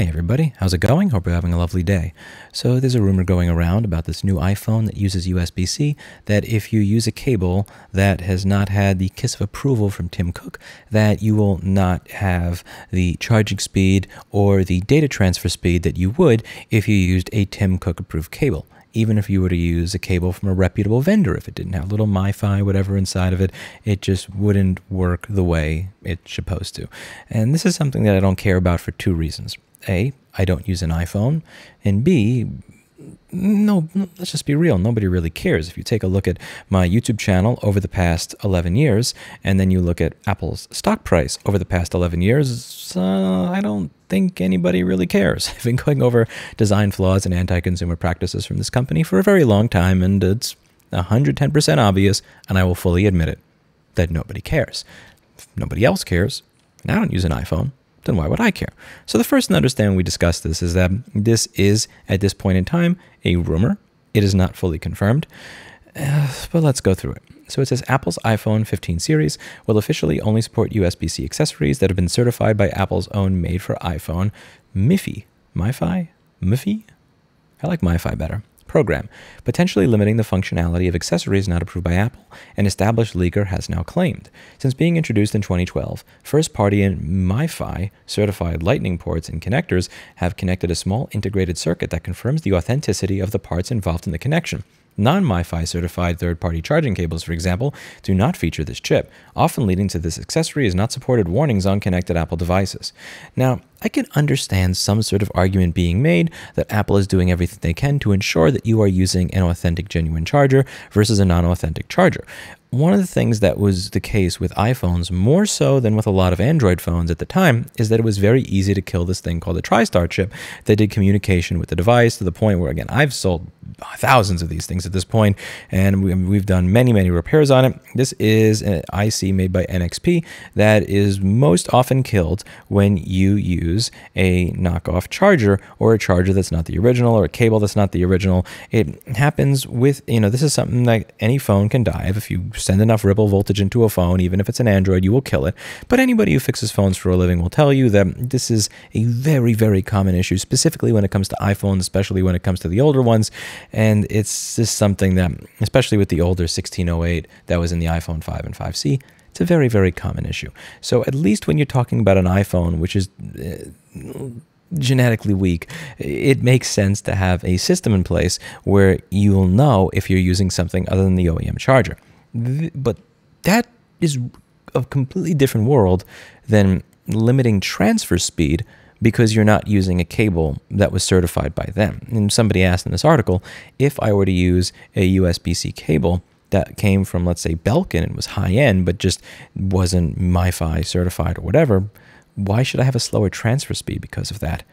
Hey everybody, how's it going? Hope you're having a lovely day. So there's a rumor going around about this new iPhone that uses USB-C, that if you use a cable that has not had the kiss of approval from Tim Cook, that you will not have the charging speed or the data transfer speed that you would if you used a Tim Cook approved cable. Even if you were to use a cable from a reputable vendor, if it didn't have little MiFi, whatever inside of it, it just wouldn't work the way it's supposed to. And this is something that I don't care about for two reasons. A, I don't use an iPhone, and B, no, let's just be real, nobody really cares. If you take a look at my YouTube channel over the past 11 years, and then you look at Apple's stock price over the past 11 years, I don't think anybody really cares. I've been going over design flaws and anti-consumer practices from this company for a very long time, and it's 110% obvious, and I will fully admit it, that nobody cares. If nobody else cares, and I don't use an iPhone, then why would I care? So the first thing to understand when we discuss this is that this is, at this point in time, a rumor. It is not fully confirmed, but let's go through it. So it says Apple's iPhone 15 series will officially only support USB-C accessories that have been certified by Apple's own made-for-iPhone MiFi. MiFi? MiFi? I like MiFi better. Program, potentially limiting the functionality of accessories not approved by Apple, an established leaker has now claimed. Since being introduced in 2012, first-party and MiFi certified Lightning ports and connectors have connected a small integrated circuit that confirms the authenticity of the parts involved in the connection. Non-MiFi certified third-party charging cables, for example, do not feature this chip, often leading to this accessory is not supported warnings on connected Apple devices. Now, I can understand some sort of argument being made that Apple is doing everything they can to ensure that you are using an authentic, genuine charger versus a non-authentic charger. One of the things that was the case with iPhones, more so than with a lot of Android phones at the time, is that it was very easy to kill this thing called a TriStar chip that did communication with the device to the point where, again, I've sold thousands of these things at this point, and we've done many, many repairs on it. This is an IC made by NXP that is most often killed when you use a knockoff charger or a charger that's not the original or a cable that's not the original. It happens with, this is something that any phone can die of. If you send enough ripple voltage into a phone, even if it's an Android, you will kill it. But anybody who fixes phones for a living will tell you that this is a very, very common issue, specifically when it comes to iPhones, especially when it comes to the older ones. And it's just something that, especially with the older 1608 that was in the iPhone 5 and 5C, it's a very, very common issue. So at least when you're talking about an iPhone, which is genetically weak, it makes sense to have a system in place where you'll know if you're using something other than the OEM charger. But that is a completely different world than limiting transfer speed because you're not using a cable that was certified by them. And somebody asked in this article, if I were to use a USB-C cable that came from, let's say, Belkin and was high-end, but just wasn't MiFi certified or whatever, why should I have a slower transfer speed because of that?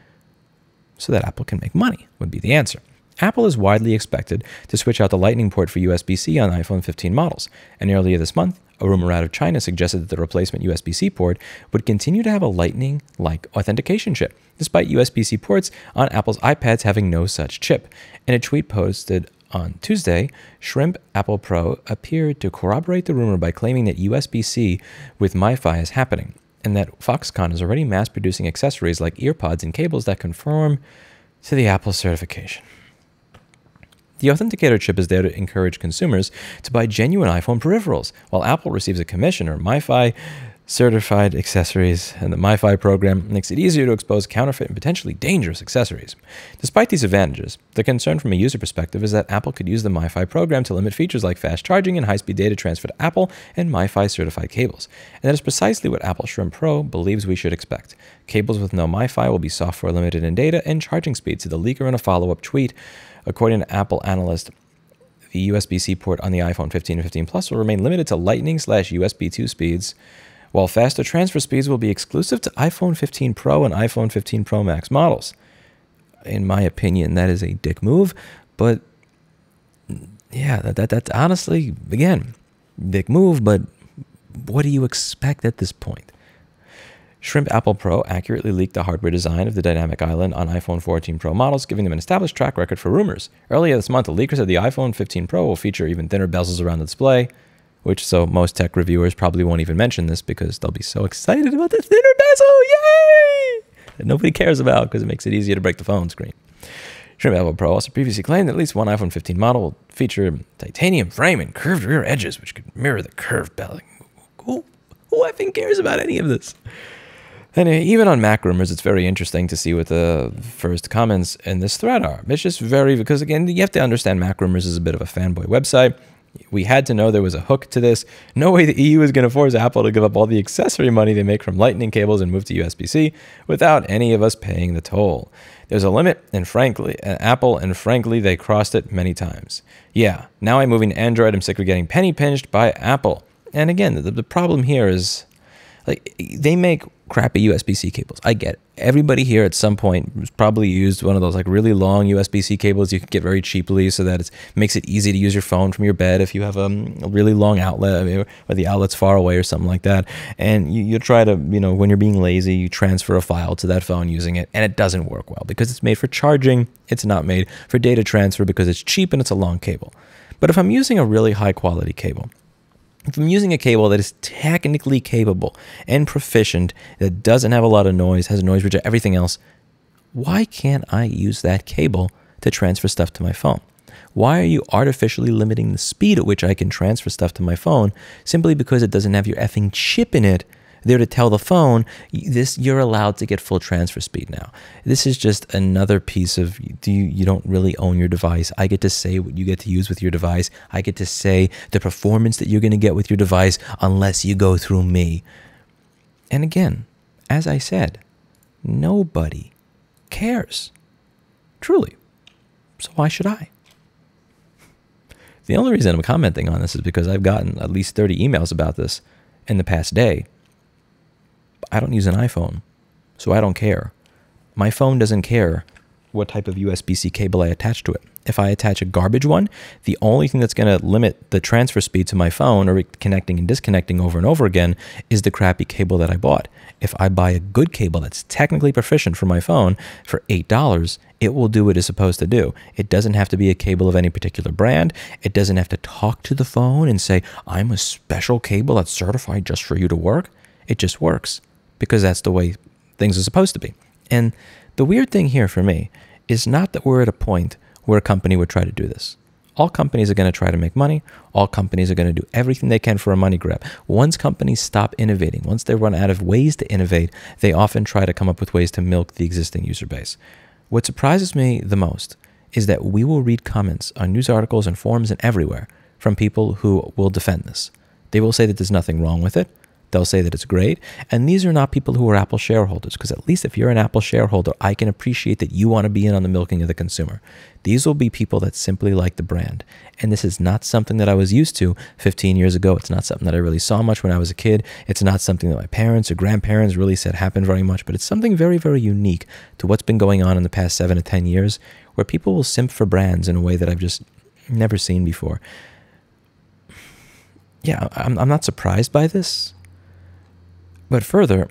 So that Apple can make money, would be the answer. Apple is widely expected to switch out the Lightning port for USB-C on iPhone 15 models, and earlier this month, a rumor out of China suggested that the replacement USB-C port would continue to have a Lightning-like authentication chip, despite USB-C ports on Apple's iPads having no such chip. In a tweet posted on Tuesday, Shrimp Apple Pro appeared to corroborate the rumor by claiming that USB-C with MiFi is happening, and that Foxconn is already mass-producing accessories like earpods and cables that conform to the Apple certification. The authenticator chip is there to encourage consumers to buy genuine iPhone peripherals, while Apple receives a commission or MiFi certified accessories, and the MiFi program makes it easier to expose counterfeit and potentially dangerous accessories. Despite these advantages, the concern from a user perspective is that Apple could use the MiFi program to limit features like fast charging and high-speed data transfer to Apple and MiFi certified cables. And that is precisely what Apple Shrimp Pro believes we should expect. Cables with no MiFi will be software limited in data and charging speed, to the leaker in a follow-up tweet. According to Apple analyst, the USB-C port on the iPhone 15 and 15 Plus will remain limited to Lightning/USB 2 speeds, while faster transfer speeds will be exclusive to iPhone 15 Pro and iPhone 15 Pro Max models. In my opinion, that is a dick move, but yeah, that's honestly, again, dick move, but what do you expect at this point? Shrimp Apple Pro accurately leaked the hardware design of the dynamic island on iPhone 14 Pro models, giving them an established track record for rumors. Earlier this month, the leaker said the iPhone 15 Pro will feature even thinner bezels around the display, so most tech reviewers probably won't even mention this because they'll be so excited about the thinner bezel. Yay! nobody cares about because it makes it easier to break the phone screen. Shrimp Apple Pro also previously claimed that at least one iPhone 15 model will feature titanium frame and curved rear edges, which could mirror the curved belly. Who effing cares about any of this? And even on Mac rumors, it's very interesting to see what the first comments in this thread are. It's just because again, you have to understand Mac rumors is a bit of a fanboy website. We had to know there was a hook to this. No way the EU is going to force Apple to give up all the accessory money they make from Lightning cables and move to USB-C without any of us paying the toll. There's a limit, and frankly, they crossed it many times. Yeah, now I'm moving to Android. I'm sick of getting penny pinched by Apple. And again, the problem here is, like, they make crappy USB-C cables. I get it. Everybody here at some point has probably used one of those like really long USB-C cables you can get very cheaply so that it makes it easy to use your phone from your bed if you have a really long outlet or the outlet's far away or something like that. And you try to, when you're being lazy, you transfer a file to that phone using it, and it doesn't work well because it's made for charging. It's not made for data transfer because it's cheap and it's a long cable. But if I'm using a really high quality cable, if I'm using a cable that is technically capable and proficient, that doesn't have a lot of noise, has noise rejection, everything else, why can't I use that cable to transfer stuff to my phone? Why are you artificially limiting the speed at which I can transfer stuff to my phone simply because it doesn't have your effing chip in it there to tell the phone, you're allowed to get full transfer speed now? This is just another piece of, you don't really own your device. I get to say what you get to use with your device. I get to say the performance that you're going to get with your device unless you go through me. And again, as I said, nobody cares. Truly. So why should I? The only reason I'm commenting on this is because I've gotten at least 30 emails about this in the past day. I don't use an iPhone, so I don't care. My phone doesn't care what type of USB-C cable I attach to it. If I attach a garbage one, the only thing that's going to limit the transfer speed to my phone or connecting and disconnecting over and over again is the crappy cable that I bought. If I buy a good cable that's technically proficient for my phone for $8, it will do what it's supposed to do. It doesn't have to be a cable of any particular brand. It doesn't have to talk to the phone and say, I'm a special cable that's certified just for you to work. It just works because that's the way things are supposed to be. And the weird thing here for me is not that we're at a point where a company would try to do this. All companies are going to try to make money. All companies are going to do everything they can for a money grab. Once companies stop innovating, once they run out of ways to innovate, they often try to come up with ways to milk the existing user base. What surprises me the most is that we will read comments on news articles and forums and everywhere from people who will defend this. They will say that there's nothing wrong with it. They'll say that it's great. And these are not people who are Apple shareholders, because at least if you're an Apple shareholder, I can appreciate that you want to be in on the milking of the consumer. These will be people that simply like the brand. And this is not something that I was used to 15 years ago. It's not something that I really saw much when I was a kid. It's not something that my parents or grandparents really said happened very much, but it's something very, very unique to what's been going on in the past 7 to 10 years, where people will simp for brands in a way that I've just never seen before. Yeah, I'm not surprised by this. But further,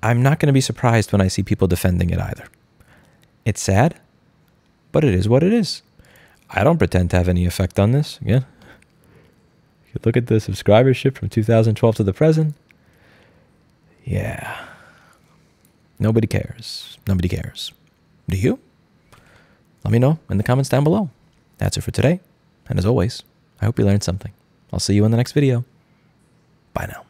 I'm not going to be surprised when I see people defending it either. It's sad, but it is what it is. I don't pretend to have any effect on this. Again, you look at the subscribership from 2012 to the present. Yeah. Nobody cares. Nobody cares. Do you? Let me know in the comments down below. That's it for today. And as always, I hope you learned something. I'll see you in the next video. Bye now.